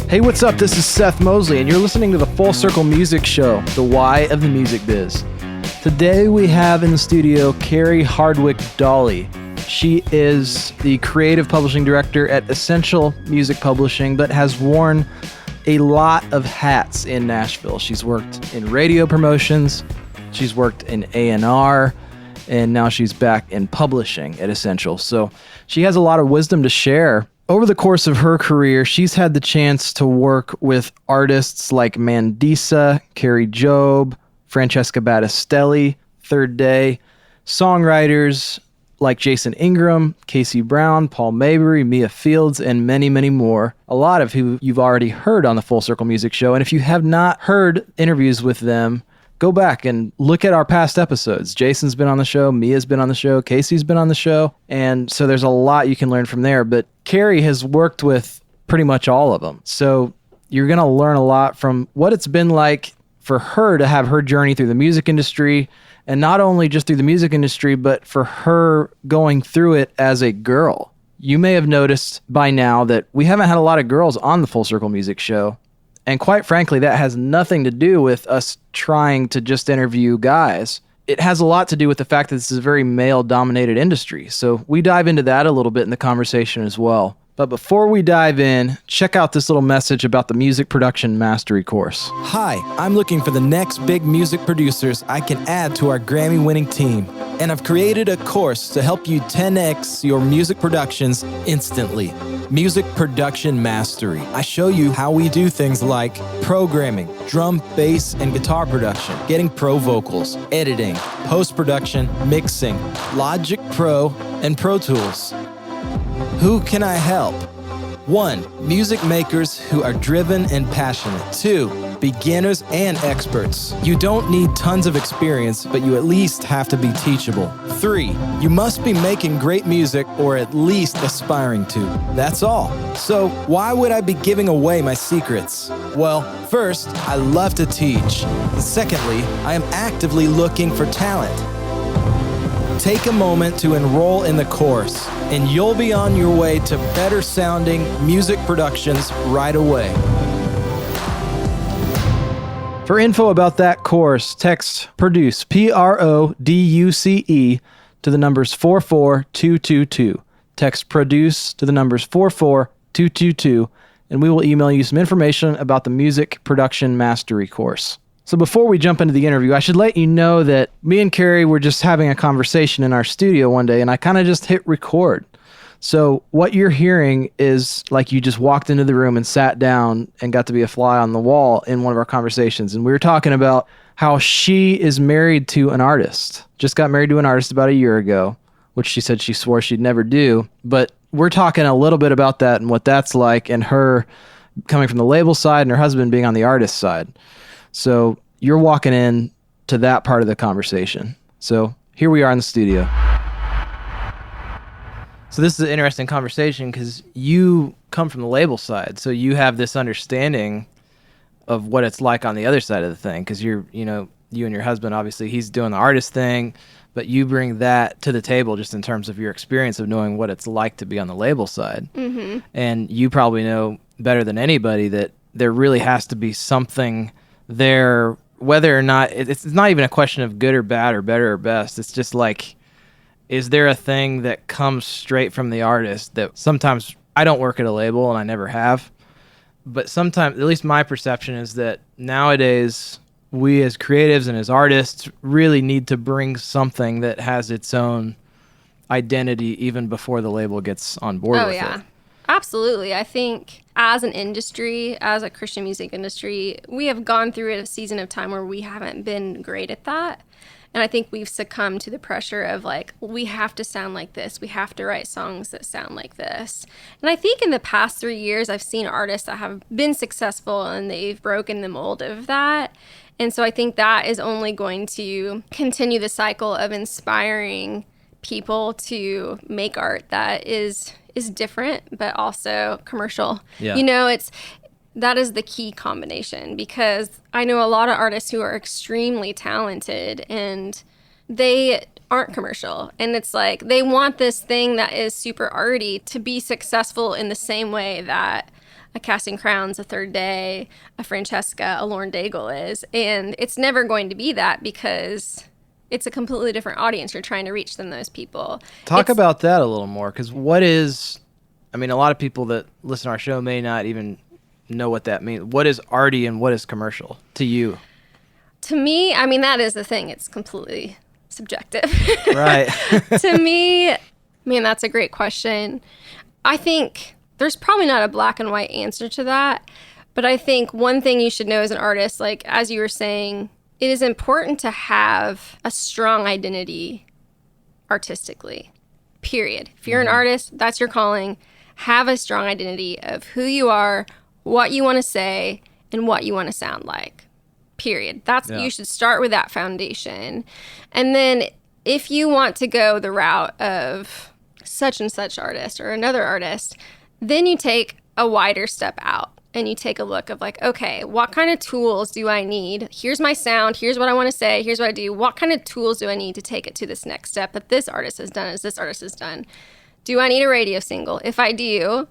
Hey, what's up? This is Seth Mosley, and you're listening to the Full Circle Music Show, the why of the music biz. Today we have in the studio Karrie Hardwick Dawley. She is the creative publishing director at Essential Music Publishing, but has worn a lot of hats in Nashville. She's worked in radio promotions, she's worked in A&R, and now she's back in publishing at Essential. So she has a lot of wisdom to share. Over the course of her career, she's had the chance to work with artists like Mandisa, Carrie Job, Francesca Battistelli, Third Day, songwriters like Jason Ingram, Casey Brown, Paul Mabry, Mia Fields, and many, many more. A lot of who you've already heard on the Full Circle Music Show. And if you have not heard interviews with them, go back and look at our past episodes. Jason's been on the show, Mia's been on the show, Casey's been on the show, and so there's a lot you can learn from there. But Karrie has worked with pretty much all of them. So you're going to learn a lot from what it's been like for her to have her journey through the music industry, and not only just through the music industry, but for her going through it as a girl. You may have noticed by now that we haven't had a lot of girls on the Full Circle Music Show. And quite frankly, that has nothing to do with us trying to just interview guys. It has a lot to do with the fact that this is a very male-dominated industry. So we dive into that a little bit in the conversation as well. But before we dive in, check out this little message about the Music Production Mastery course. Hi, I'm looking for the next big music producers I can add to our Grammy-winning team. And I've created a course to help you 10x your music productions instantly. Music Production Mastery. I show you how we do things like programming, drum, bass, and guitar production, getting pro vocals, editing, post-production, mixing, Logic Pro, and Pro Tools. Who can I help? 1. Music makers who are driven and passionate. 2. Beginners and experts. You don't need tons of experience, but you at least have to be teachable. 3. You must be making great music or at least aspiring to. That's all. So why would I be giving away my secrets? Well, first, I love to teach. Secondly, I am actively looking for talent. Take a moment to enroll in the course, and you'll be on your way to better sounding music productions right away. For info about that course, text PRODUCE, PRODUCE, to the numbers 44222. Text PRODUCE to the numbers 44222, and we will email you some information about the Music Production Mastery course. So before we jump into the interview, I should let you know that me and Karrie were just having a conversation in our studio one day, and I kind of just hit record. So what you're hearing is like you just walked into the room and sat down and got to be a fly on the wall in one of our conversations. And we were talking about how she is married to an artist, just got married to an artist about a year ago, which she said she swore she'd never do. But we're talking a little bit about that and what that's like, and her coming from the label side and her husband being on the artist side. So you're walking in to that part of the conversation. So here we are in the studio. So this is an interesting conversation because you come from the label side. So you have this understanding of what it's like on the other side of the thing. Because you and your husband, obviously he's doing the artist thing, but you bring that to the table just in terms of your experience of knowing what it's like to be on the label side. Mm-hmm. And you probably know better than anybody that there really has to be something there, whether or not it's not even a question of good or bad or better or best. It's just like, is there a thing that comes straight from the artist that sometimes I don't work at a label and I never have, but sometimes, at least my perception is that nowadays we as creatives and as artists really need to bring something that has its own identity even before the label gets on board with it. Absolutely. I think as an industry, as a Christian music industry, we have gone through a season of time where we haven't been great at that. And I think we've succumbed to the pressure of like, we have to sound like this. We have to write songs that sound like this. And I think in the past 3 years, I've seen artists that have been successful and they've broken the mold of that. And so I think that is only going to continue the cycle of inspiring people to make art that is different, but also commercial. Yeah. That is the key combination, because I know a lot of artists who are extremely talented and they aren't commercial. And it's like they want this thing that is super arty to be successful in the same way that a Casting Crowns, a Third Day, a Francesca, a Lauren Daigle is. And it's never going to be that because it's a completely different audience you're trying to reach than those people. Talk about that a little more, because a lot of people that listen to our show may not even know what that means. What is arty and what is commercial to you? To me, that is the thing. It's completely subjective. Right. To me, man, that's a great question. I think there's probably not a black and white answer to that. But I think one thing you should know as an artist, like as you were saying, it is important to have a strong identity artistically, period. If you're an artist, that's your calling. Have a strong identity of who you are, what you want to say, and what you want to sound like, period. You should start with that foundation. And then if you want to go the route of such and such artist or another artist, then you take a wider step out. And you take a look of like, okay, what kind of tools do I need? Here's my sound. Here's what I want to say. Here's what I do. What kind of tools do I need to take it to this next step that this artist has done as this artist has done? Do I need a radio single? If I do,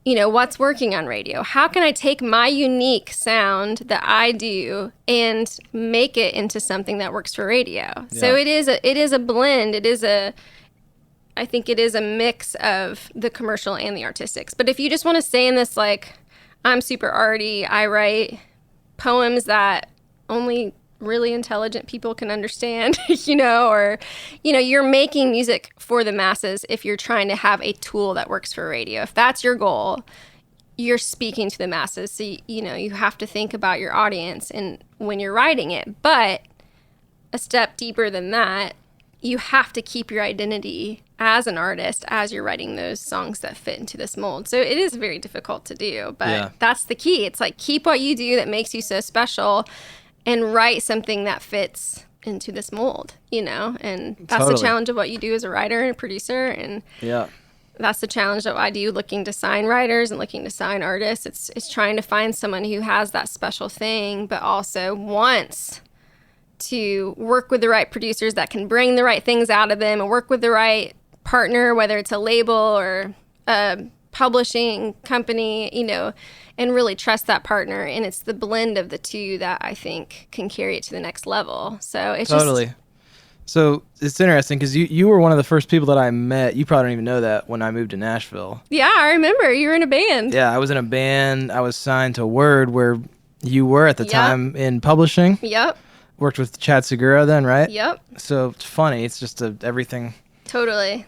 what's working on radio? How can I take my unique sound that I do and make it into something that works for radio? Yeah. So it is a blend. I think it is a mix of the commercial and the artistics. But if you just want to stay in this like, I'm super arty. I write poems that only really intelligent people can understand, or you're making music for the masses if you're trying to have a tool that works for radio. If that's your goal, you're speaking to the masses. So, you have to think about your audience and when you're writing it. But a step deeper than that, you have to keep your identity as an artist as you're writing those songs that fit into this mold. So it is very difficult to do, but that's the key. It's like keep what you do that makes you so special and write something that fits into this mold, and that's the challenge of what you do as a writer and a producer. And that's the challenge that I do looking to sign writers and looking to sign artists. It's trying to find someone who has that special thing, but also wants to work with the right producers that can bring the right things out of them and work with the right partner, whether it's a label or a publishing company, and really trust that partner. And it's the blend of the two that I think can carry it to the next level. So it's So it's interesting because you were one of the first people that I met. You probably don't even know that when I moved to Nashville. Yeah, I remember. You were in a band. Yeah, I was in a band. I was signed to Word where you were at the time in publishing. Yep. Worked with Chad Segura then, right? Yep. So it's funny. It's just everything. Totally.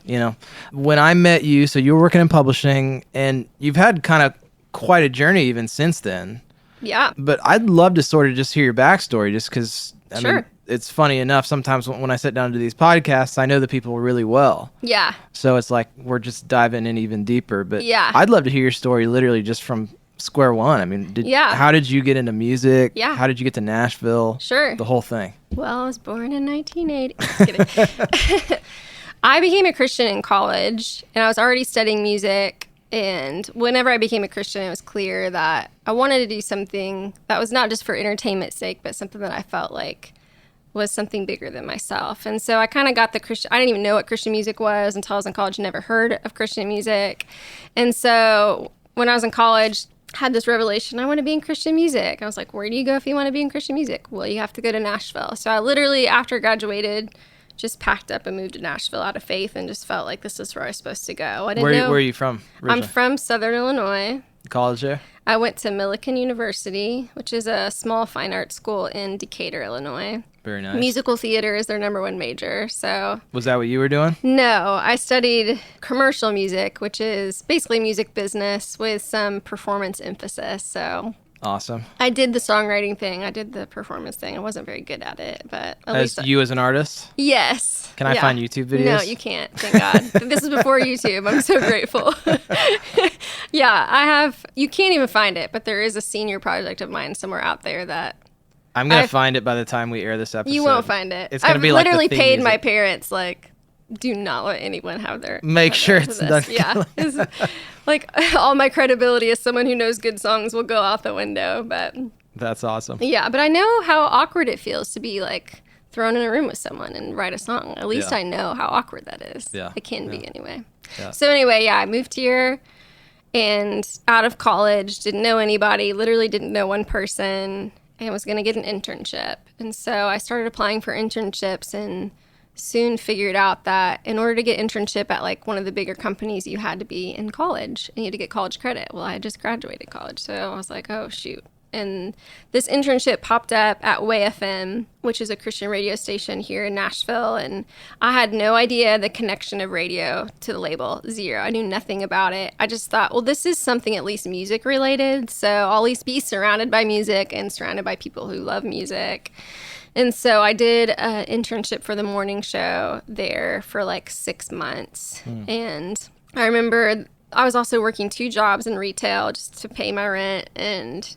When I met you, so you were working in publishing, and you've had kind of quite a journey even since then. Yeah. But I'd love to sort of just hear your backstory, just because, I Sure. mean, it's funny enough. Sometimes when I sit down to do these podcasts, I know the people really well. Yeah. So it's like we're just diving in even deeper. But yeah. I'd love to hear your story literally just from square one. I mean, how did you get into music? Yeah. How did you get to Nashville? Sure. The whole thing. Well, I was born in 1980. Just kidding. I became a Christian in college, and I was already studying music. And whenever I became a Christian, it was clear that I wanted to do something that was not just for entertainment's sake, but something that I felt like was something bigger than myself. And so I kind of got the Christian, I didn't even know what Christian music was until I was in college, never heard of Christian music. And so when I was in college, I had this revelation, I want to be in Christian music. I was like, where do you go if you want to be in Christian music? Well, you have to go to Nashville. So I literally, after I graduated, just packed up and moved to Nashville out of faith and just felt like this is where I was supposed to go. I didn't know. Where are you from originally? I'm from Southern Illinois. College there? I went to Millikan University, which is a small fine arts school in Decatur, Illinois. Very nice. Musical theater is their number one major. So was that what you were doing? No, I studied commercial music, which is basically music business with some performance emphasis. So awesome. I did the songwriting thing. I did the performance thing. I wasn't very good at it, but at least you as an artist? Yes. Can I find YouTube videos? No, you can't. Thank God. This is before YouTube. I'm so grateful. Yeah, you can't even find it, but there is a senior project of mine somewhere out there that I'm going to find it by the time we air this episode. You won't find it. It's going to be like literally the theme paid music. my parents, like, do not let anyone have their... Make sure it's done. Yeah. Like, all my credibility as someone who knows good songs will go out the window, but... That's awesome. Yeah, but I know how awkward it feels to be, like, thrown in a room with someone and write a song. At least I know how awkward that is. Yeah. It can be, anyway. Yeah. So anyway, I moved here, and out of college, didn't know anybody, literally didn't know one person, and was going to get an internship. And so I started applying for internships and soon figured out that in order to get internship at like one of the bigger companies, you had to be in college and you had to get college credit. Well, I had just graduated college, so I was like, oh shoot. And this internship popped up at Way FM, which is a Christian radio station here in Nashville. And I had no idea the connection of radio to the label. Zero. I knew nothing about it. I just thought, well, this is something at least music related. So I'll at least be surrounded by music and surrounded by people who love music. And so I did an internship for the morning show there for like 6 months. And I remember I was also working 2 jobs in retail just to pay my rent and,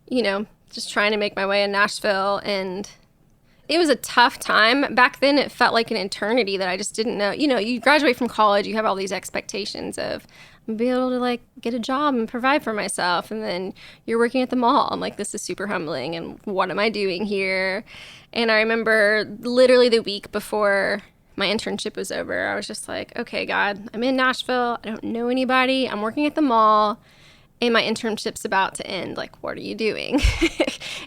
you know, just trying to make my way in Nashville. And it was a tough time. Back then, it felt like an eternity that I just didn't know. You know, you graduate from college, you have all these expectations of be able to like get a job and provide for myself. And then you're working at the mall. I'm like, this is super humbling. And what am I doing here? And I remember literally the week before my internship was over, I was just like, okay, God, I'm in Nashville. I don't know anybody. I'm working at the mall. And my internship's about to end. Like, what are you doing?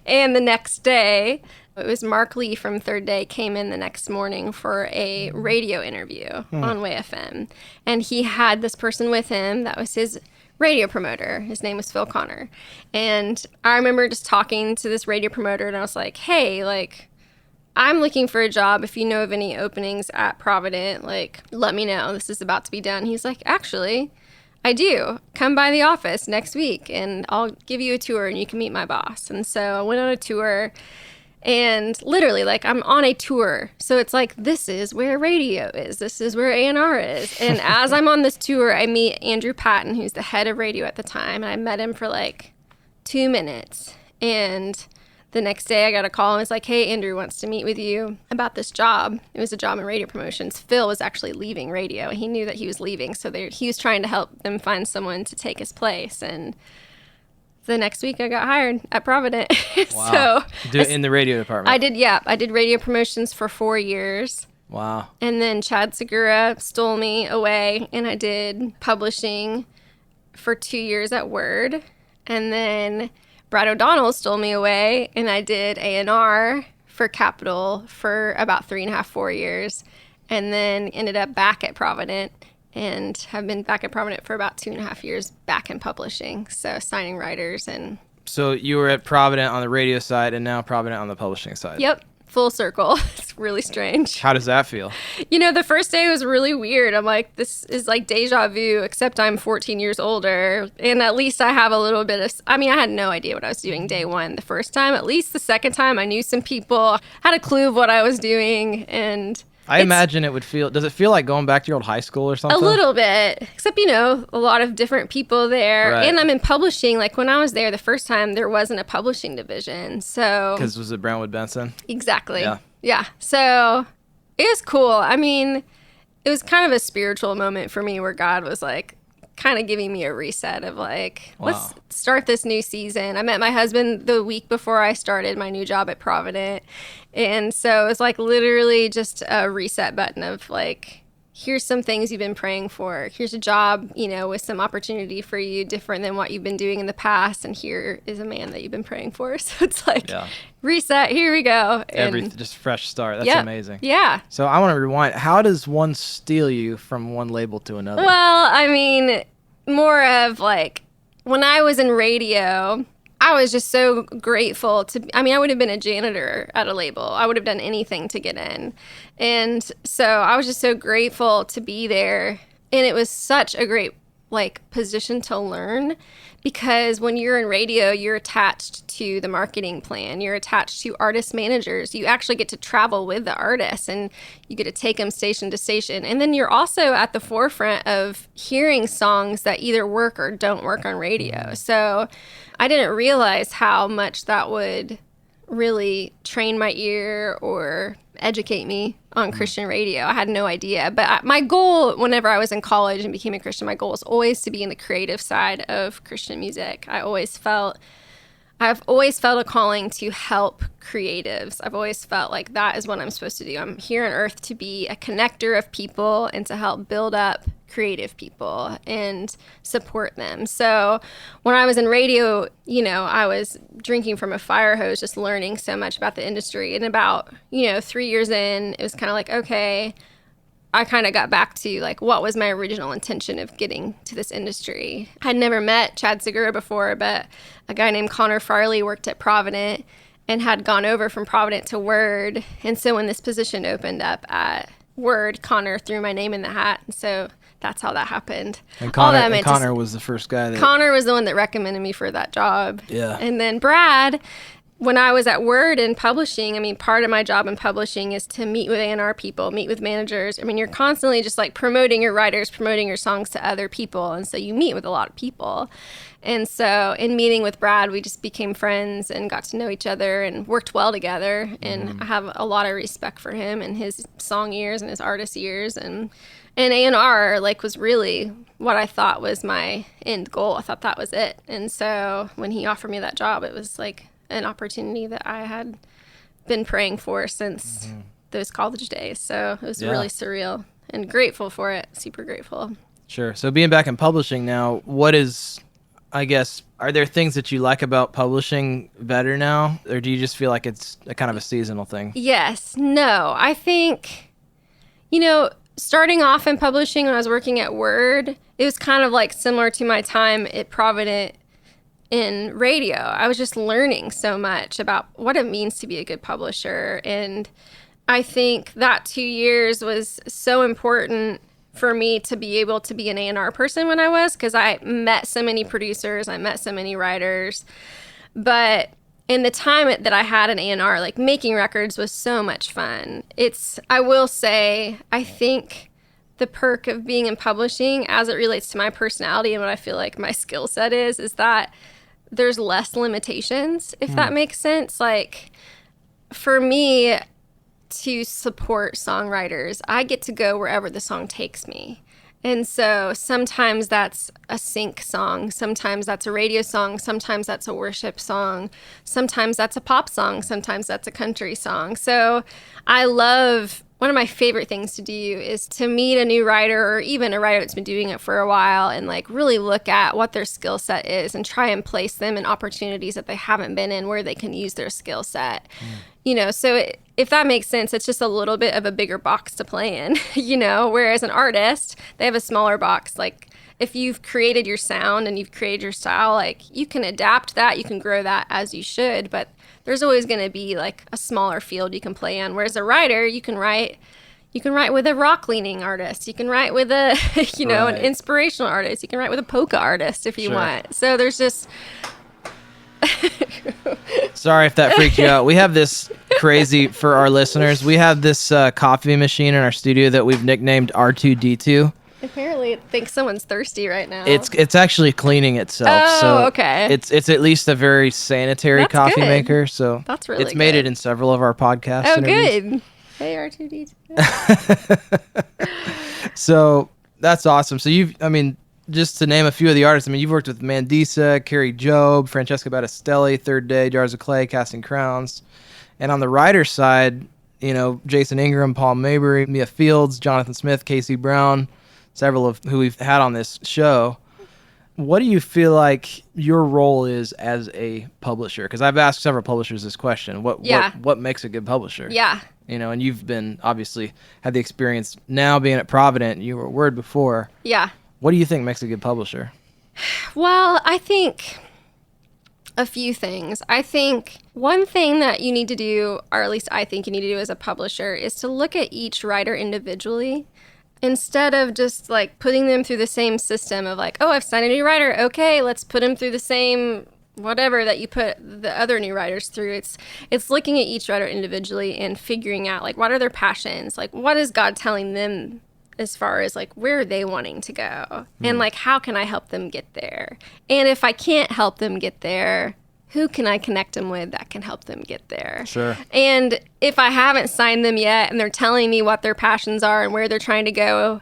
And the next day, it was Mark Lee from Third Day came in the next morning for a radio interview on Way FM. And he had this person with him that was his radio promoter. His name was Phil Connor. And I remember just talking to this radio promoter, and I was like, hey, like, I'm looking for a job. If you know of any openings at Provident, like, let me know. This is about to be done. He's like, actually, I do. Come by the office next week and I'll give you a tour and you can meet my boss. And so I went on a tour and literally like I'm on a tour. So it's like, this is where radio is. This is where A&R is. And as I'm on this tour, I meet Andrew Patton, who's the head of radio at the time. And I met him for like 2 minutes. And the next day I got a call and was like, hey, Andrew wants to meet with you about this job. It was a job in radio promotions. Phil was actually leaving radio. He knew that he was leaving. So he was trying to help them find someone to take his place. And the next week I got hired at Provident. Wow. In the radio department? I did, yeah. I did radio promotions for 4 years. Wow. And then Chad Segura stole me away and I did publishing for 2 years at Word. And then Brad O'Donnell stole me away, and I did A&R for Capitol for about 3.5, 4 years, and then ended up back at Provident, and have been back at Provident for about 2.5 years back in publishing, so signing writers. And so you were at Provident on the radio side, and now Provident on the publishing side. Yep. Full circle. It's really strange. How does that feel? You know, the first day was really weird. I'm like, this is like deja vu, except I'm 14 years older. And at least I have a little bit of, I mean, I had no idea what I was doing day one the first time. At least the second time, I knew some people, had a clue of what I was doing. And I imagine it would feel, does it feel like going back to your old high school or something? A little bit, except, you know, a lot of different people there. Right. And I'm in publishing. Like when I was there the first time, there wasn't a publishing division. So. Because was it Brownwood Benson? Exactly. Yeah. Yeah. So it was cool. I mean, it was kind of a spiritual moment for me where God was like kind of giving me a reset of like, let's start this new season. I met my husband the week before I started my new job at Provident. And so it was like literally just a reset button of like, here's some things you've been praying for. Here's a job, you know, with some opportunity for you different than what you've been doing in the past. And here is a man that you've been praying for. So it's like, reset, here we go. And just fresh start. That's amazing. Yeah. So I want to rewind. How does one steal you from one label to another? Well, I mean, more of like when I was in radio, I was just so grateful I would have been a janitor at a label. I would have done anything to get in. And so I was just so grateful to be there. And it was such a great like position to learn because when you're in radio, you're attached to the marketing plan. You're attached to artist managers. You actually get to travel with the artists and you get to take them station to station. And then you're also at the forefront of hearing songs that either work or don't work on radio. So I didn't realize how much that would really train my ear or educate me on Christian radio. I had no idea. But my goal whenever I was in college and became a Christian, my goal was always to be in the creative side of Christian music. I've always felt a calling to help creatives. I've always felt like that is what I'm supposed to do. I'm here on earth to be a connector of people and to help build up creative people and support them. So when I was in radio, I was drinking from a fire hose, just learning so much about the industry. And about, 3 years in, it was kind of like, okay, I kind of got back to like, what was my original intention of getting to this industry? I'd never met Chad Segura before, but a guy named Connor Farley worked at Provident and had gone over from Provident to Word. And so when this position opened up at Word, Connor threw my name in the hat. And so that's how that happened. And Connor was the first guy Connor was the one that recommended me for that job. Yeah. And then Brad, when I was at Word in publishing, part of my job in publishing is to meet with A&R people, meet with managers. You're constantly just like promoting your writers, promoting your songs to other people. And so you meet with a lot of people. And so in meeting with Brad, we just became friends and got to know each other and worked well together. And I have a lot of respect for him and his song ears and his artist ears. And A&R was really what I thought was my end goal. I thought that was it. And so when he offered me that job, it was like an opportunity that I had been praying for since those college days. So it was really surreal and grateful for it. Super grateful. Sure. So being back in publishing now, are there things that you like about publishing better now? Or do you just feel like it's a kind of a seasonal thing? Yes. No. I think, starting off in publishing when I was working at Word, it was kind of like similar to my time at Provident in radio. I was just learning so much about what it means to be a good publisher. And I think that 2 years was so important for me to be able to be an A&R person when I was, because I met so many producers, I met so many writers. But in the time that I had an A&R, making records was so much fun. I will say, I think the perk of being in publishing as it relates to my personality and what I feel like my skill set is that there's less limitations, if that makes sense. For me to support songwriters, I get to go wherever the song takes me. And so sometimes that's a sync song, sometimes that's a radio song, sometimes that's a worship song, sometimes that's a pop song, sometimes that's a country song. So one of my favorite things to do is to meet a new writer or even a writer that's been doing it for a while and really look at what their skill set is and try and place them in opportunities that they haven't been in where they can use their skill set. So if that makes sense, it's just a little bit of a bigger box to play in, whereas an artist, they have a smaller box. If you've created your sound and you've created your style, you can adapt that, you can grow that as you should, but there's always going to be a smaller field you can play in. Whereas a writer, you can write with a rock leaning artist. You can write with a, an inspirational artist. You can write with a polka artist if you want. So there's just... Sorry if that freaked you out. We have this crazy, for our listeners, we have this coffee machine in our studio that we've nicknamed R2D2. Apparently it thinks someone's thirsty right now. It's actually cleaning itself. Oh, so okay. It's at least a very sanitary coffee maker. So that's really it's made it in several of our podcasts. Oh, interviews. Good. Hey, R2D2. So that's awesome. So just to name a few of the artists, you've worked with Mandisa, Carrie Job, Francesca Battistelli, Third Day, Jars of Clay, Casting Crowns. And on the writer side, Jason Ingram, Paul Mabry, Mia Fields, Jonathan Smith, Casey Brown, several of who we've had on this show. What do you feel like your role is as a publisher? Because I've asked several publishers this question. What makes a good publisher? Yeah. And you've been, obviously, had the experience now being at Provident. You were at Word before. Yeah. What do you think makes a good publisher? Well, I think a few things. I think one thing that you need to do, or at least I think you need to do as a publisher, is to look at each writer individually. Instead of just putting them through the same system of I've signed a new writer. Okay, let's put them through the same whatever that you put the other new writers through. It's looking at each writer individually and figuring out what are their passions? What is God telling them as far as where are they wanting to go? And how can I help them get there? And if I can't help them get there, who can I connect them with that can help them get there? Sure. And if I haven't signed them yet and they're telling me what their passions are and where they're trying to go,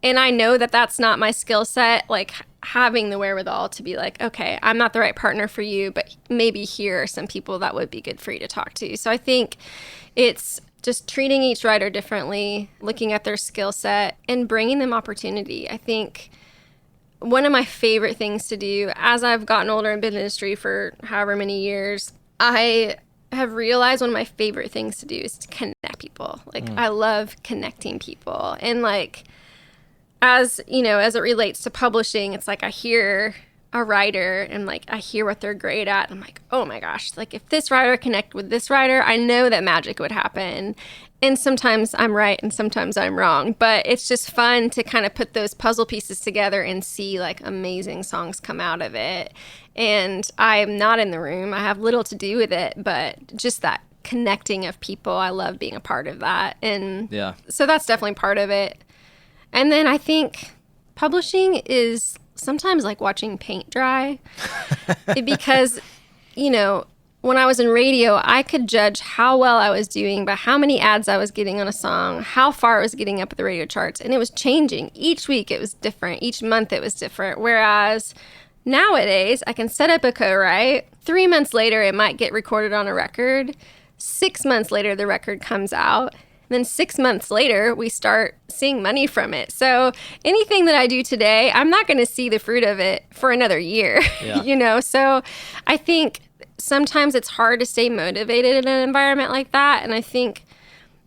and I know that that's not my skill set, having the wherewithal to be okay, I'm not the right partner for you, but maybe here are some people that would be good for you to talk to. So I think it's just treating each writer differently, looking at their skill set, and bringing them opportunity. I think one of my favorite things to do as I've gotten older and been in the industry for however many years, I have realized one of my favorite things to do is to connect people. Like, I love connecting people. And like, as you know, as it relates to publishing, it's like I hear a writer and like I hear what they're great at. And I'm like, oh my gosh, like if this writer connected with this writer, I know that magic would happen. And sometimes I'm right and sometimes I'm wrong, but it's just fun to kind of put those puzzle pieces together and see like amazing songs come out of it. And I'm not in the room. I have little to do with it, but just that connecting of people, I love being a part of that. And so that's definitely part of it. And then I think publishing is sometimes like watching paint dry because, you know, when I was in radio, I could judge how well I was doing by how many ads I was getting on a song, how far it was getting up the radio charts, and it was changing. Each week it was different. Each month it was different. Whereas nowadays, I can set up a co-write. 3 months later, it might get recorded on a record. 6 months later, the record comes out. Then 6 months later, we start seeing money from it. So anything that I do today, I'm not going to see the fruit of it for another year, you know? So I think sometimes it's hard to stay motivated in an environment like that. And I think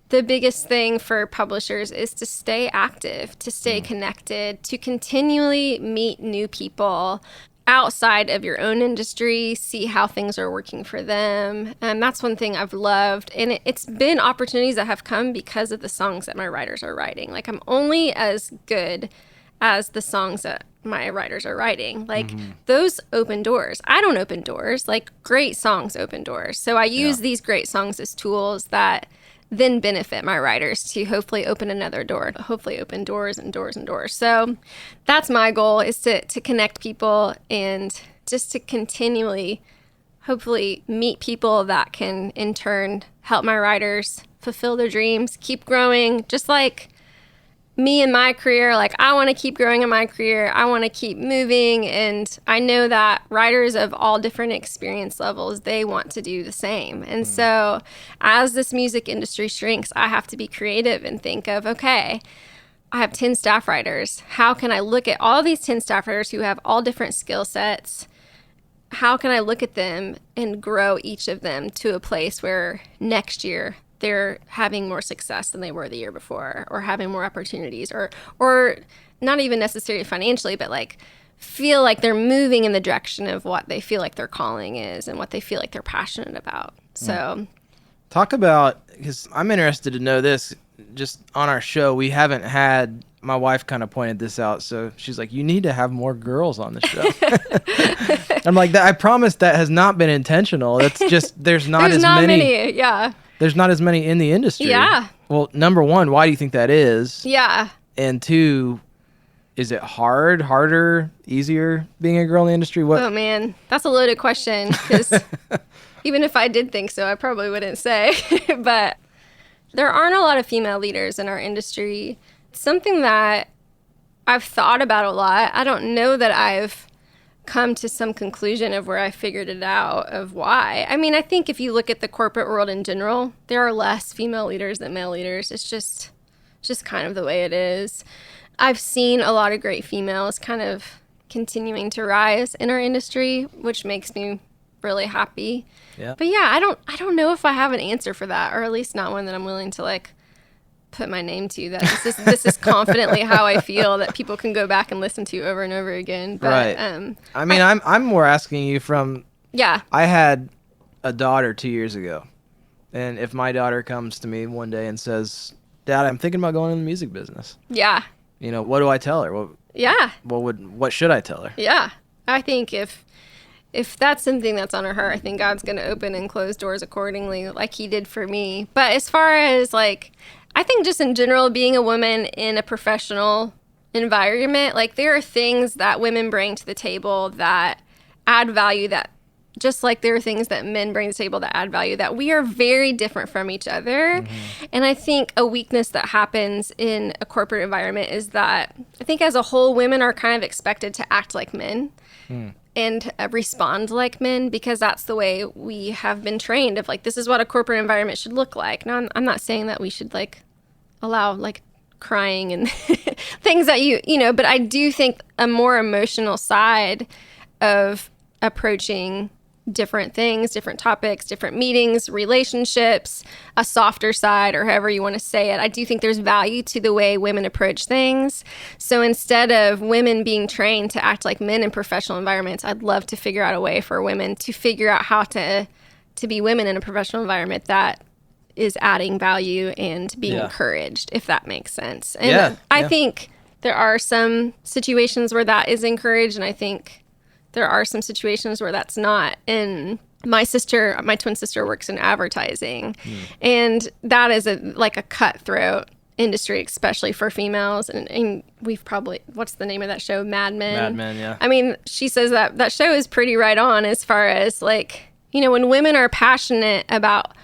the biggest thing for publishers is to stay active, to stay connected, to continually meet new people outside of your own industry, see how things are working for them. And that's one thing I've loved. And it's been opportunities that have come because of the songs that my writers are writing. Like, I'm only as good as the songs that my writers are writing. Like, those open doors. I don't open doors. Like, great songs open doors. So I use these great songs as tools that then benefit my writers to hopefully open another door, hopefully open doors and doors and doors. So that's my goal, is to connect people and just to continually, hopefully, meet people that can in turn help my writers fulfill their dreams, keep growing, just like me in my career. Like, I want to keep growing in my career. I want to keep moving. And I know that writers of all different experience levels, they want to do the same. And so as this music industry shrinks, I have to be creative and think of, okay, I have 10 staff writers. How can I look at all these 10 staff writers who have all different skill sets? How can I look at them and grow each of them to a place where next year they're having more success than they were the year before, or having more opportunities, or not even necessarily financially, but like feel like they're moving in the direction of what they feel like their calling is and what they feel like they're passionate about. So talk about, because I'm interested to know this, just on our show, we haven't had, my wife kind of pointed this out. So she's like, you need to have more girls on the show. I'm like, I promise that has not been intentional. That's just, there's not many. Yeah. There's not as many in the industry. Yeah. Well, number one, why do you think that is? Yeah. And two, is it harder, easier being a girl in the industry? Oh, man. That's a loaded question, because even if I did think so, I probably wouldn't say. But there aren't a lot of female leaders in our industry. It's something that I've thought about a lot. I don't know that I've come to some conclusion of where I figured it out of why. I mean, I think if you look at the corporate world in general, there are less female leaders than male leaders. It's just kind of the way it is. I've seen a lot of great females kind of continuing to rise in our industry, which makes me really happy. Yeah. But yeah, I don't know if I have an answer for that, or at least not one that I'm willing to like put my name to, that this is confidently how I feel, that people can go back and listen to over and over again. But, right. I mean, I'm more asking you from, I had a daughter 2 years ago, and if my daughter comes to me one day and says, Dad, I'm thinking about going in the music business. Yeah. You know, what do I tell her? What should I tell her? Yeah. I think if that's something that's on her heart, I think God's going to open and close doors accordingly, like he did for me. But as far as like, I think just in general, being a woman in a professional environment, like there are things that women bring to the table that add value, that just like there are things that men bring to the table that add value, that we are very different from each other. Mm-hmm. And I think a weakness that happens in a corporate environment is that I think as a whole, women are kind of expected to act like men. and respond like men, because that's the way we have been trained of like, this is what a corporate environment should look like. Now, I'm not saying that we should like allow like crying and things that but I do think a more emotional side of approaching different things, different topics, different meetings, relationships, a softer side, or however you want to say it. I do think there's value to the way women approach things. So instead of women being trained to act like men in professional environments, I'd love to figure out a way for women to figure out how to be women in a professional environment that is adding value and being encouraged, if that makes sense. And I think there are some situations where that is encouraged, and I think there are some situations where that's not. And my twin sister works in advertising, and that is a cutthroat industry, especially for females. And we've probably, what's the name of that show? Mad Men? Mad Men, yeah. I mean, she says that show is pretty right on as far as like, when women are passionate about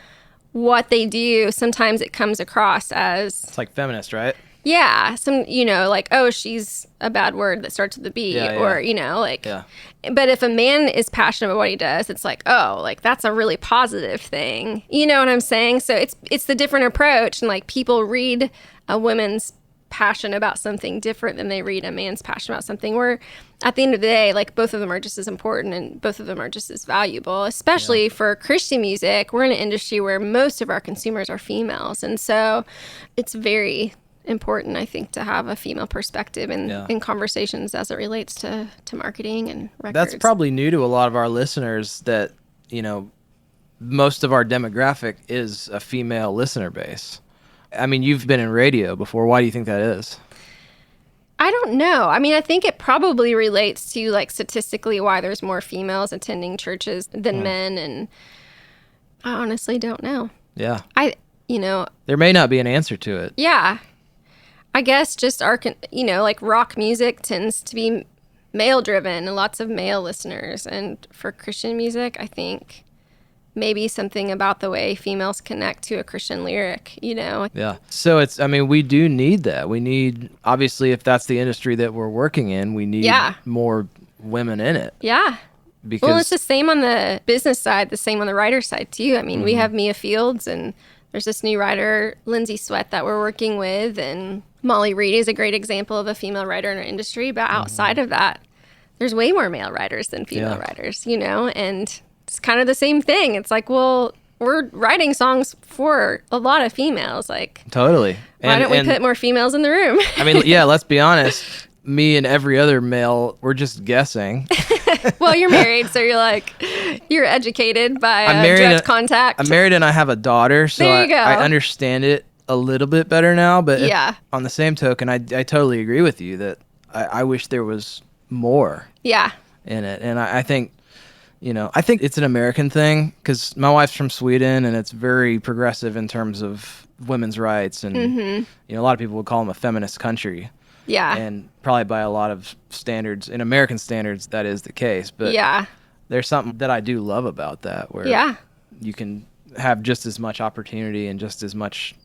what they do, sometimes it comes across as... It's like feminist, right? Yeah, like, oh, she's a bad word that starts with a B, or, like... Yeah. But if a man is passionate about what he does, it's like, oh, like, that's a really positive thing. You know what I'm saying? So it's the different approach, and, like, people read a woman's passion about something different than they read a man's passion about something, where at the end of the day, like, both of them are just as important and both of them are just as valuable, especially for Christian music. We're in an industry where most of our consumers are females, and so it's very important, I think, to have a female perspective in conversations as it relates to marketing and records. That's probably new to a lot of our listeners, that most of our demographic is a female listener base. I mean, you've been in radio before. Why do you think that is? I don't know. I mean, I think it probably relates to, like, statistically why there's more females attending churches than men, and I honestly don't know. Yeah. There may not be an answer to it. Yeah. I guess just our, like, rock music tends to be male-driven and lots of male listeners, and for Christian music, I think maybe something about the way females connect to a Christian lyric, Yeah. So we do need that. We need, obviously, if that's the industry that we're working in, we need more women in it. Yeah. Because it's the same on the business side, the same on the writer side, too. I mean, we have Mia Fields, and there's this new writer, Lindsay Sweat, that we're working with, and Molly Reed is a great example of a female writer in our industry. But outside of that, there's way more male writers than female writers, and it's kind of the same thing. It's like, well, we're writing songs for a lot of females. Like, totally. Why don't we put more females in the room? I mean, let's be honest. Me and every other male, we're just guessing. Well, you're married, so you're educated by direct contact. I'm married and I have a daughter, so there you go. I understand it a little bit better now. But on the same token, I totally agree with you that I wish there was more in it. And I think... I think it's an American thing, because my wife's from Sweden, and it's very progressive in terms of women's rights. And, a lot of people would call them a feminist country. Yeah. And probably by a lot of standards, in American standards, that is the case. But there's something that I do love about that, where you can have just as much opportunity and just as much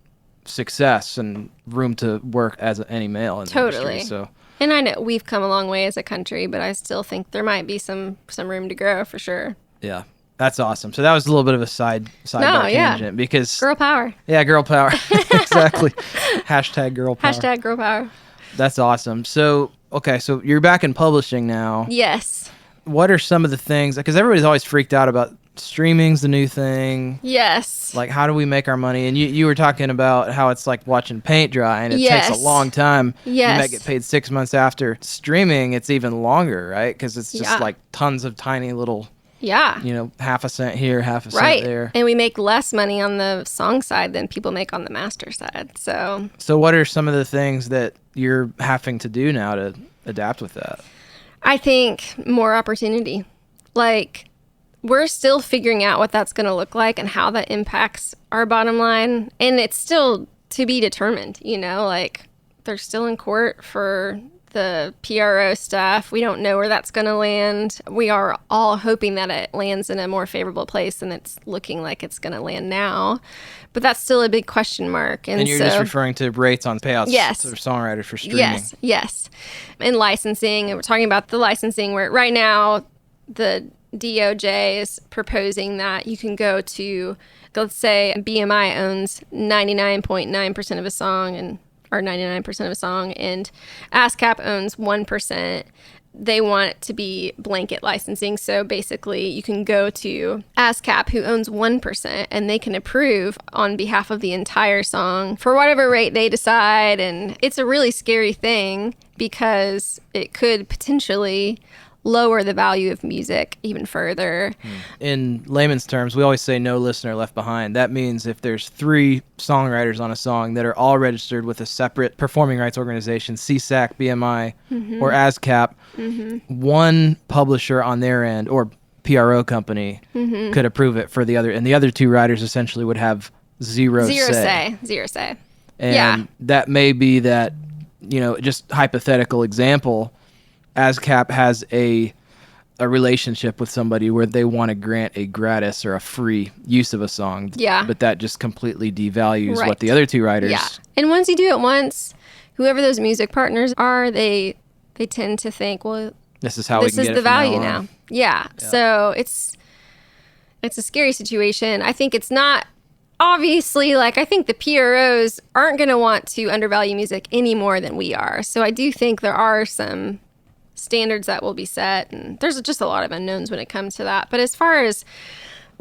success and room to work as any male in the industry. So. And I know we've come a long way as a country, but I still think there might be some room to grow for sure. Yeah, that's awesome. So that was a little bit of a sidebar tangent, because girl power. Yeah, girl power. Exactly. Hashtag girl power. Hashtag girl power. That's awesome. So so you're back in publishing now. Yes. What are some of the things? Because everybody's always freaked out about streaming's the new thing. Yes. Like, how do we make our money? And you were talking about how it's like watching paint dry, and it takes a long time. Yes. You might get paid 6 months after. Streaming, it's even longer, right? Because it's just like tons of tiny little, half a cent here, half a cent there. And we make less money on the song side than people make on the master side. So what are some of the things that you're having to do now to adapt with that? I think more opportunity. Like, we're still figuring out what that's going to look like and how that impacts our bottom line. And it's still to be determined, like, they're still in court for the PRO stuff. We don't know where that's going to land. We are all hoping that it lands in a more favorable place than it's looking like it's going to land now. But that's still a big question mark. And you're just referring to rates on payouts to songwriters for streaming. Yes. And licensing. And we're talking about the licensing, where right now the DOJ is proposing that you can go to, let's say BMI owns 99.9% of a song or 99% of a song, and ASCAP owns 1%. They want it to be blanket licensing. So basically you can go to ASCAP, who owns 1%, and they can approve on behalf of the entire song for whatever rate they decide. And it's a really scary thing because it could potentially lower the value of music even further. In layman's terms, we always say no listener left behind. That means if there's 3 songwriters on a song that are all registered with a separate performing rights organization, CSAC, BMI, or ASCAP, one publisher on their end or PRO company could approve it for the other, and the other 2 writers essentially would have zero say. Zero say. And that may be that, just hypothetical example, ASCAP has a relationship with somebody where they want to grant a gratis or a free use of a song. Yeah. But that just completely devalues what the other 2 writers. Yeah. And once you do it once, whoever those music partners are, they tend to think, well, this is how we can get it the value now. now. Yeah. So it's a scary situation. I think it's not, obviously, I think the PROs aren't going to want to undervalue music any more than we are. So I do think there are some standards that will be set, and there's just a lot of unknowns when it comes to that. But as far as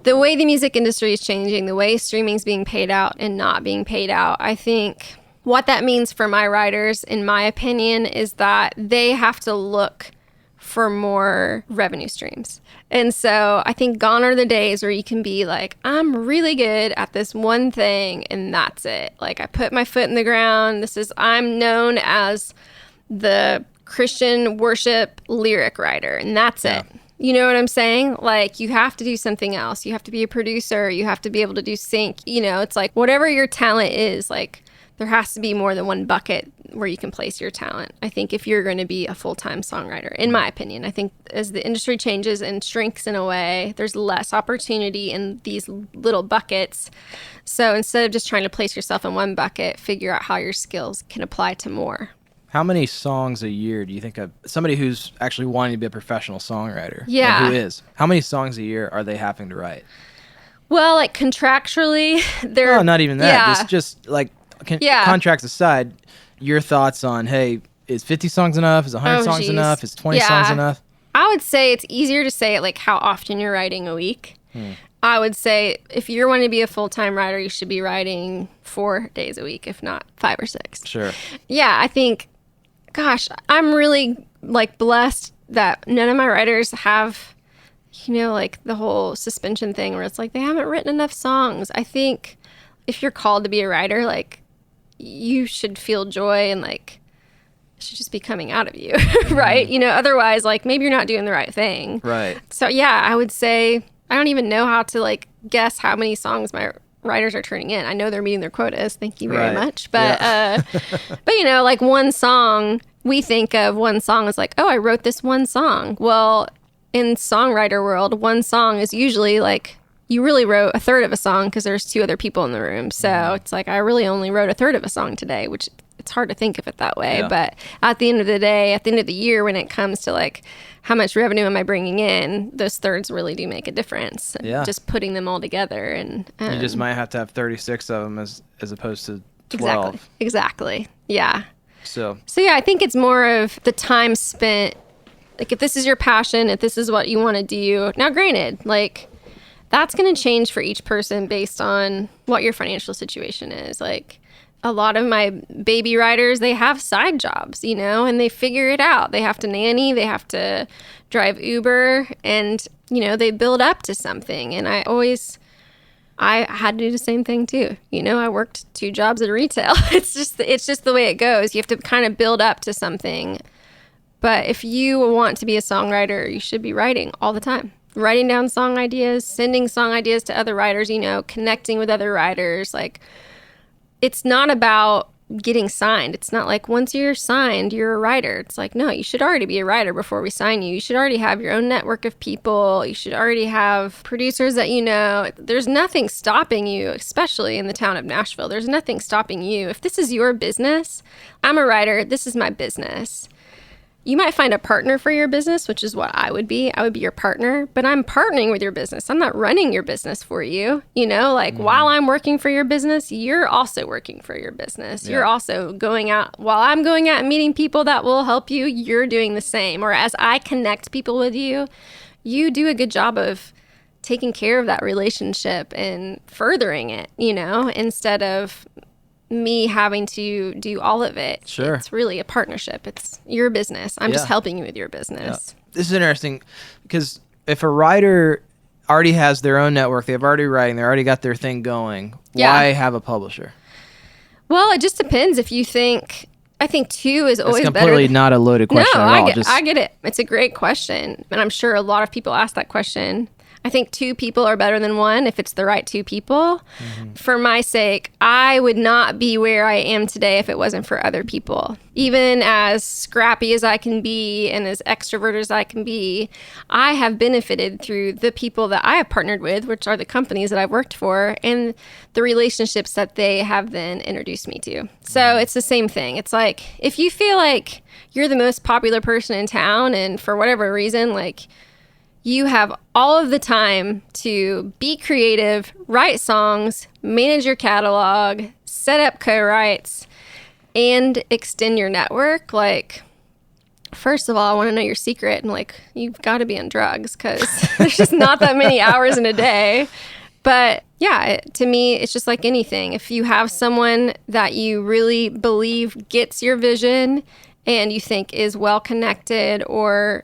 the way the music industry is changing, the way streaming's being paid out and not being paid out, I think what that means for my writers, in my opinion, is that they have to look for more revenue streams. And so I think gone are the days where you can be like, I'm really good at this one thing and that's it. I put my foot in the ground. I'm known as the Christian worship lyric writer, and that's it. You know what I'm saying? You have to do something else. You have to be a producer. You have to be able to do sync. It's whatever your talent is, there has to be more than one bucket where you can place your talent. I think if you're going to be a full-time songwriter, in my opinion, I think as the industry changes and shrinks in a way, there's less opportunity in these little buckets. So instead of just trying to place yourself in one bucket, figure out how your skills can apply to more. How many songs a year do you think somebody who's actually wanting to be a professional songwriter? Yeah. And who is? How many songs a year are they having to write? Well, contractually, they're... Oh, not even that. Yeah. Just contracts aside, your thoughts on, hey, is 50 songs enough? Is 100 songs enough? Is 20 songs enough? I would say it's easier to say how often you're writing a week. I would say if you're wanting to be a full-time writer, you should be writing 4 days a week, if not 5 or 6. Sure. Yeah, I think... Gosh, I'm really blessed that none of my writers have, the whole suspension thing where it's they haven't written enough songs. I think if you're called to be a writer, you should feel joy and it should just be coming out of you, right? Otherwise, maybe you're not doing the right thing. Right. So yeah, I would say I don't even know how to guess how many songs my writers are turning in. I know they're meeting their quotas. Thank you very much. But, but one song, we think of one song as oh, I wrote this one song. Well, in songwriter world, one song is usually you really wrote a third of a song because there's 2 other people in the room. So it's I really only wrote a third of a song today, which it's hard to think of it that way. Yeah. But at the end of the day, at the end of the year, when it comes to how much revenue am I bringing in, those thirds really do make a difference. Yeah. Just putting them all together. And you just might have to have 36 of them as opposed to 12. Exactly. Yeah. So yeah, I think it's more of the time spent. If this is your passion, if this is what you want to do. Now, granted, that's going to change for each person based on what your financial situation is. A lot of my baby writers, they have side jobs, and they figure it out. They have to nanny, they have to drive Uber, and, they build up to something. And I had to do the same thing too. I worked 2 jobs at retail. It's just the way it goes. You have to kind of build up to something. But if you want to be a songwriter, you should be writing all the time. Writing down song ideas, sending song ideas to other writers, connecting with other writers. It's not about getting signed. It's not once you're signed, you're a writer. It's no, you should already be a writer before we sign you. You should already have your own network of people. You should already have producers that There's nothing stopping you, especially in the town of Nashville. There's nothing stopping you. If this is your business, I'm a writer, this is my business. you might find a partner for your business, which is what I would be. I would be your partner, but I'm partnering with your business. I'm not running your business for you. You know, like while I'm working for your business, you're also working for your business. You're also going out, while I'm going out and meeting people that will help you, you're doing the same. Or as I connect people with you, you do a good job of taking care of that relationship and furthering it, you know, instead of me having to do all of it. Sure. It's really a partnership. It's your business. I'm just helping you with your business. This is interesting because if a writer already has their own network, they've already writing, they already got their thing going, why have a publisher? Well, it just depends. If you think, I think two is always better. It's completely not a loaded question at all. I get it. It's a great question. And I'm sure a lot of people ask that question. I think two people are better than one if it's the right two people. For my sake, I would not be where I am today if it wasn't for other people. Even as scrappy as I can be and as extroverted as I can be, I have benefited through the people that I have partnered with, which are the companies that I've worked for, and the relationships that they have then introduced me to. So it's the same thing. It's like, if you feel like you're the most popular person in town and for whatever reason, like, you have all of the time to be creative, write songs, manage your catalog, set up co-writes, and extend your network. Like, first of all, I want to know your secret. And like, you've got to be on drugs because there's just not that many hours in a day. But yeah, to me, it's just like anything. If you have someone that you really believe gets your vision and you think is well connected or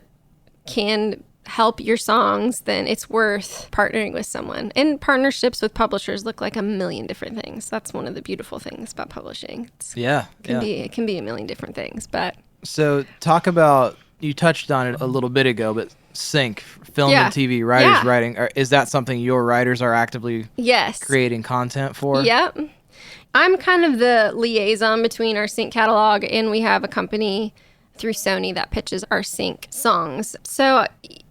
can help your songs, then it's worth partnering with someone. And partnerships with publishers look like a million different things. That's one of the beautiful things about publishing. It can be a million different things. But so talk about, you touched on it a little bit ago, but sync, film and TV, writers writing, is that something your writers are actively creating content for? Yep. I'm kind of the liaison between our sync catalog, and we have a company through Sony that pitches our sync songs. So,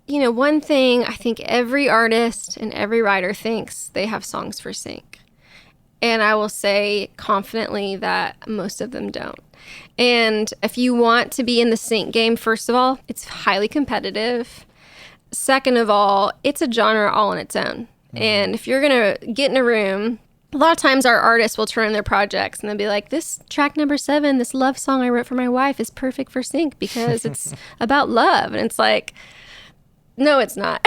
you know, one thing I think every artist and every writer thinks they have songs for sync. And I will say confidently that most of them don't. And if you want to be in the sync game, first of all, it's highly competitive. Second of all, it's a genre all on its own. And if you're going to get in a room, a lot of times our artists will turn in their projects and they'll be like, this track number 7, this love song I wrote for my wife is perfect for sync because it's about love. And it's like, no, it's not.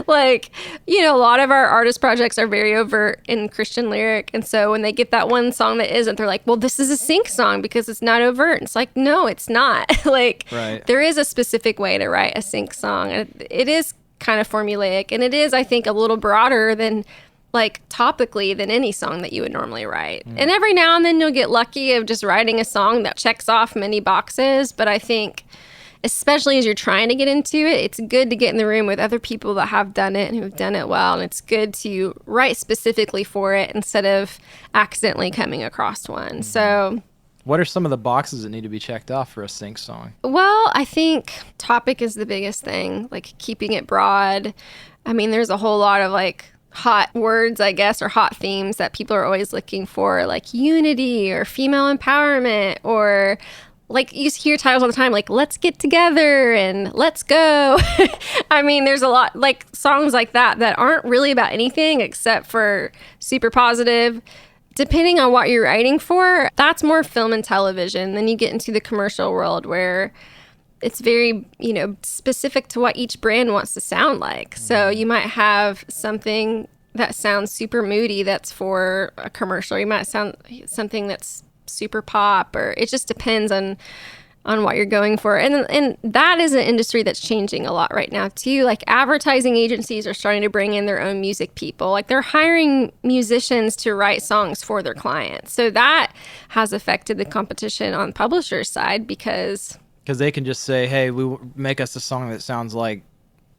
Right. A lot of our artist projects are very overt in Christian lyric. And so when they get that one song that isn't, they're like, well, this is a sync song because it's not overt. And it's like, no, it's not. There is a specific way to write a sync song. And it is kind of formulaic. And it is, I think, a little broader than topically than any song that you would normally write. And every now and then you'll get lucky of just writing a song that checks off many boxes. But I think, especially as you're trying to get into it, it's good to get in the room with other people that have done it and who've done it well. And it's good to write specifically for it instead of accidentally coming across one. So what are some of the boxes that need to be checked off for a sync song? Well, I think topic is the biggest thing, keeping it broad. I mean, there's a whole lot of hot words, I guess, or hot themes that people are always looking for, like unity or female empowerment, or you hear titles all the time, like let's get together and let's go. I mean, there's a lot songs like that aren't really about anything except for super positive. Depending on what you're writing for, that's more film and television. Then you get into the commercial world where it's very, specific to what each brand wants to sound like. So you might have something that sounds super moody that's for a commercial. You might sound something that's super pop, or it just depends on what you're going for. And that is an industry that's changing a lot right now too. Advertising agencies are starting to bring in their own music people. They're hiring musicians to write songs for their clients. So that has affected the competition on publishers' side because they can just say, hey, make us a song that sounds like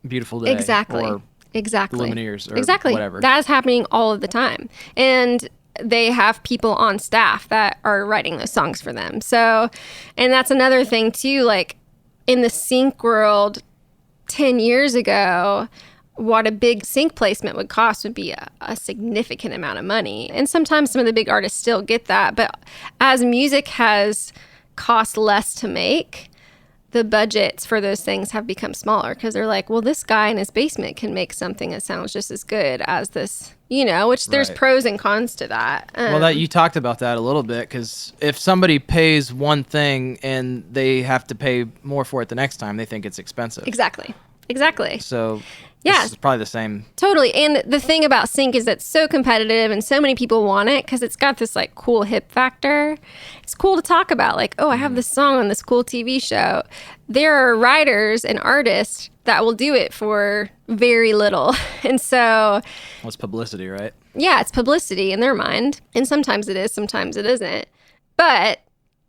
Beautiful Day. Exactly. Or Lumineers or whatever. That is happening all of the time. And they have people on staff that are writing those songs for them. So, and that's another thing too, in the sync world 10 years ago, what a big sync placement would cost would be a significant amount of money. And sometimes some of the big artists still get that. But as music has cost less to make, the budgets for those things have become smaller because they're like, well, this guy in his basement can make something that sounds just as good as this, which there's pros and cons to that. Well, that you talked about that a little bit, because if somebody pays one thing and they have to pay more for it the next time, they think it's expensive. Exactly. So yeah, it's probably the same. Totally. And the thing about sync is that it's so competitive and so many people want it because it's got this like cool hip factor. It's cool to talk about, like, oh, I have this song on this cool TV show. There are writers and artists that will do it for very little. And so... Well, it's publicity, right? Yeah, it's publicity in their mind. And sometimes it is, sometimes it isn't. But...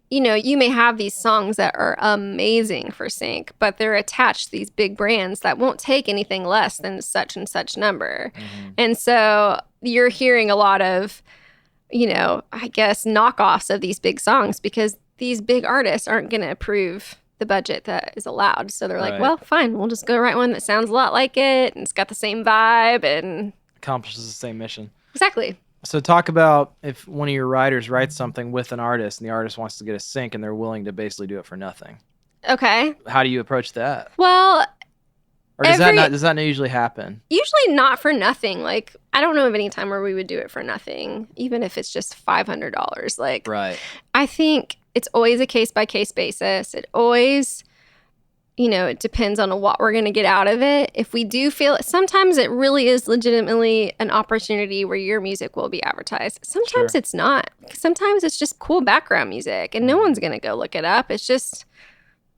you may have these songs that are amazing for sync, but they're attached to these big brands that won't take anything less than such and such number. Mm-hmm. And so you're hearing a lot of, I guess, knockoffs of these big songs because these big artists aren't going to approve the budget that is allowed. So they're like, well, fine, we'll just go write one that sounds a lot like it and it's got the same vibe and accomplishes the same mission. Exactly. So talk about if one of your writers writes something with an artist and the artist wants to get a sync and they're willing to basically do it for nothing. Okay. How do you approach that? Well, or does that not usually happen? Usually not for nothing. Like, I don't know of any time where we would do it for nothing, even if it's just $500. Like, right. I think it's always a case-by-case basis. It always... it depends on what we're going to get out of it. If we do feel it, sometimes it really is legitimately an opportunity where your music will be advertised. Sometimes it's not. Sometimes it's just cool background music and no one's going to go look it up. It's just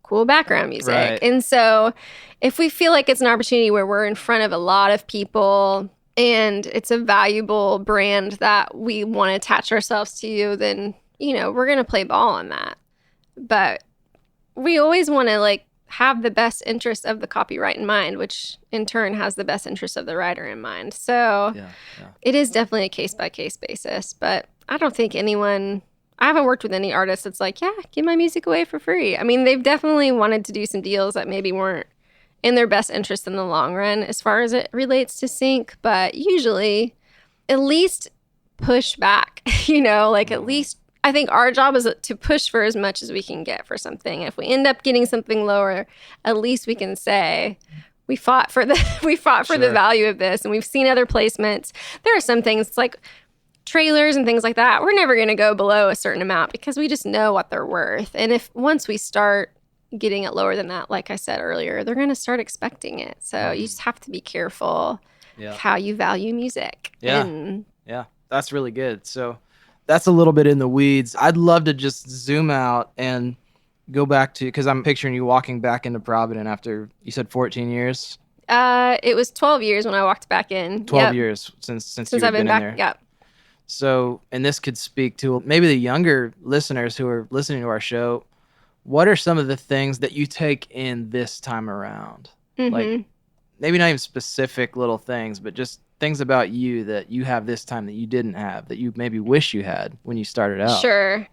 cool background music. Right. And so if we feel like it's an opportunity where we're in front of a lot of people and it's a valuable brand that we want to attach ourselves to, then, we're going to play ball on that. But we always want to have the best interest of the copyright in mind, which in turn has the best interest of the writer in mind. So It is definitely a case-by-case basis, but I don't think I haven't worked with any artist that's like, yeah, give my music away for free. I mean, they've definitely wanted to do some deals that maybe weren't in their best interest in the long run as far as it relates to sync, but usually at least push back, at least I think our job is to push for as much as we can get for something. If we end up getting something lower, at least we can say we fought for the value of this, and we've seen other placements. There are some things like trailers and things like that. We're never going to go below a certain amount because we just know what they're worth. And if once we start getting it lower than that, like I said earlier, they're going to start expecting it. So you just have to be careful of how you value music. Yeah, that's really good. So. That's a little bit in the weeds. I'd love to just zoom out and go back to, because I'm picturing you walking back into Providence after, you said 14 years? It was 12 years when I walked back in. 12 years since you've I've been back, in there. Yep. So, and this could speak to maybe the younger listeners who are listening to our show. What are some of the things that you take in this time around? Mm-hmm. Like, maybe not even specific little things, but just things about you that you have this time that you didn't have, that you maybe wish you had when you started out. Sure.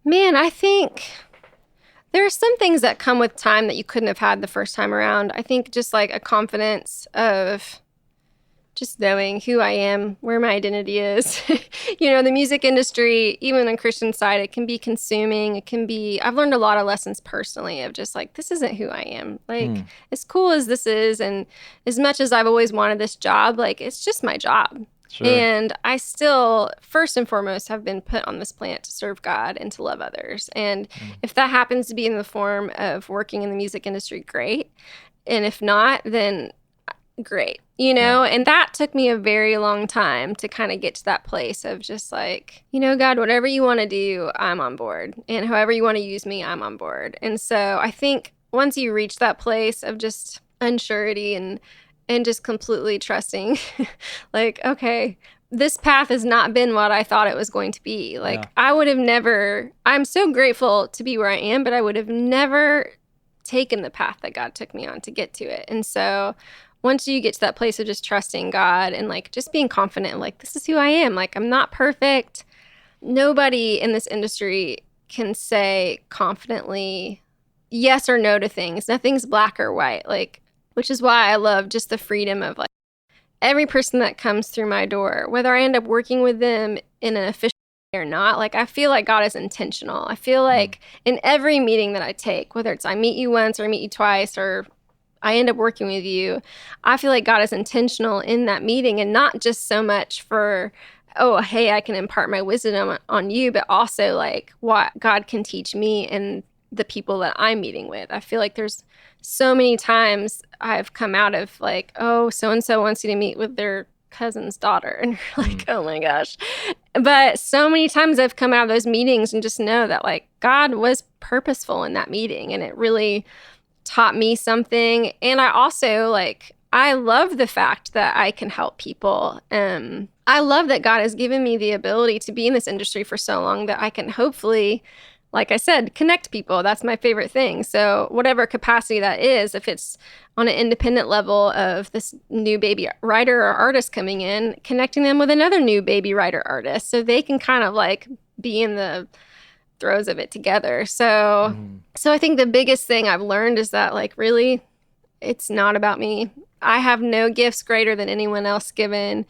Man, I think there are some things that come with time that you couldn't have had the first time around. I think just like a confidence of just knowing who I am, where my identity is. The music industry, even on Christian side, it can be consuming. I've learned a lot of lessons personally of just like, this isn't who I am. Like, as cool as this is, and as much as I've always wanted this job, like, it's just my job. Sure. And I still, first and foremost, have been put on this planet to serve God and to love others. And if that happens to be in the form of working in the music industry, great. And if not, then great, and that took me a very long time to kind of get to that place of just like, God, whatever you want to do, I'm on board. And however you want to use me, I'm on board. And so I think once you reach that place of just unsurety and just completely trusting, like, okay, this path has not been what I thought it was going to be. Like, I would have never, I'm so grateful to be where I am, but I would have never taken the path that God took me on to get to it. And so once you get to that place of just trusting God and like just being confident, like, this is who I am. Like, I'm not perfect. Nobody in this industry can say confidently yes or no to things. Nothing's black or white. Like, which is why I love just the freedom of like every person that comes through my door, whether I end up working with them in an official or not. Like, I feel like God is intentional. I feel like in every meeting that I take, whether it's I meet you once or I meet you twice or I end up working with you, I feel like God is intentional in that meeting, and not just so much for, oh, hey, I can impart my wisdom on you, but also like what God can teach me and the people that I'm meeting with. I feel like there's so many times I've come out of like, oh, so-and-so wants you to meet with their cousin's daughter. And you're like, oh my gosh. But so many times I've come out of those meetings and just know that like God was purposeful in that meeting, and it really taught me something. And I also like, I love the fact that I can help people. I love that God has given me the ability to be in this industry for so long that I can hopefully, like I said, connect people. That's my favorite thing. So whatever capacity that is, if it's on an independent level of this new baby writer or artist coming in, connecting them with another new baby writer artist so they can kind of like be in the throes of it together. So I think the biggest thing I've learned is that like really it's not about me. I have no gifts greater than anyone else given.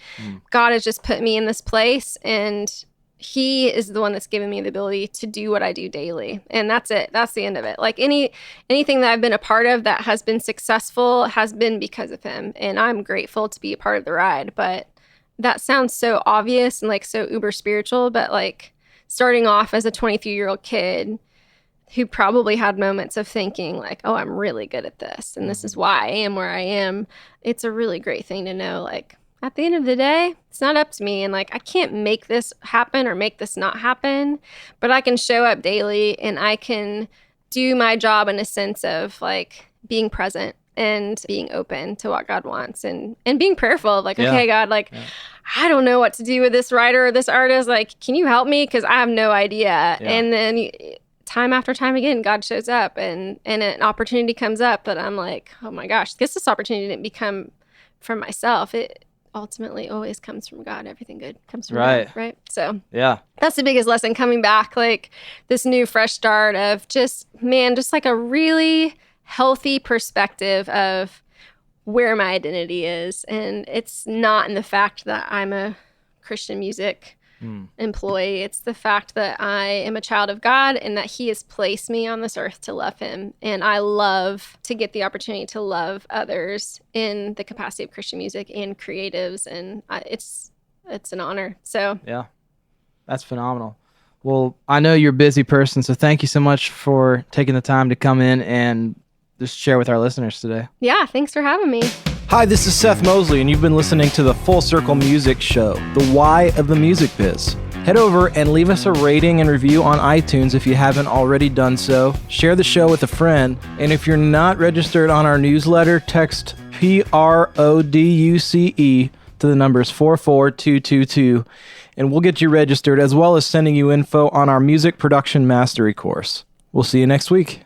God has just put me in this place, and he is the one that's given me the ability to do what I do daily. And that's it. That's the end of it. Like anything that I've been a part of that has been successful has been because of him. And I'm grateful to be a part of the ride. But that sounds so obvious and like so uber spiritual, but like starting off as a 23-year-old kid who probably had moments of thinking like, oh, I'm really good at this, and this is why I am where I am. It's a really great thing to know, like, at the end of the day, it's not up to me. And like, I can't make this happen or make this not happen, but I can show up daily and I can do my job in a sense of like being present and being open to what God wants, and being prayerful of like, okay, God, like, I don't know what to do with this writer or this artist. Like, can you help me? Because I have no idea. And then time after time again, God shows up, and an opportunity comes up that I'm like, oh my gosh, this opportunity didn't become from myself. It ultimately always comes from God. Everything good comes from God, right? So that's the biggest lesson coming back, like this new fresh start of just like a really healthy perspective of where my identity is. And it's not in the fact that I'm a Christian music employee. It's the fact that I am a child of God and that he has placed me on this earth to love him. And I love to get the opportunity to love others in the capacity of Christian music and creatives. And it's an honor. So yeah, that's phenomenal. Well, I know you're a busy person, so thank you so much for taking the time to come in and just share with our listeners today. Yeah, thanks for having me. Hi, this is Seth Mosley, and you've been listening to the Full Circle Music Show, the why of the music biz. Head over and leave us a rating and review on iTunes if you haven't already done so. Share the show with a friend, and if you're not registered on our newsletter, text PRODUCE to the numbers 44222, and we'll get you registered, as well as sending you info on our music production mastery course. We'll see you next week.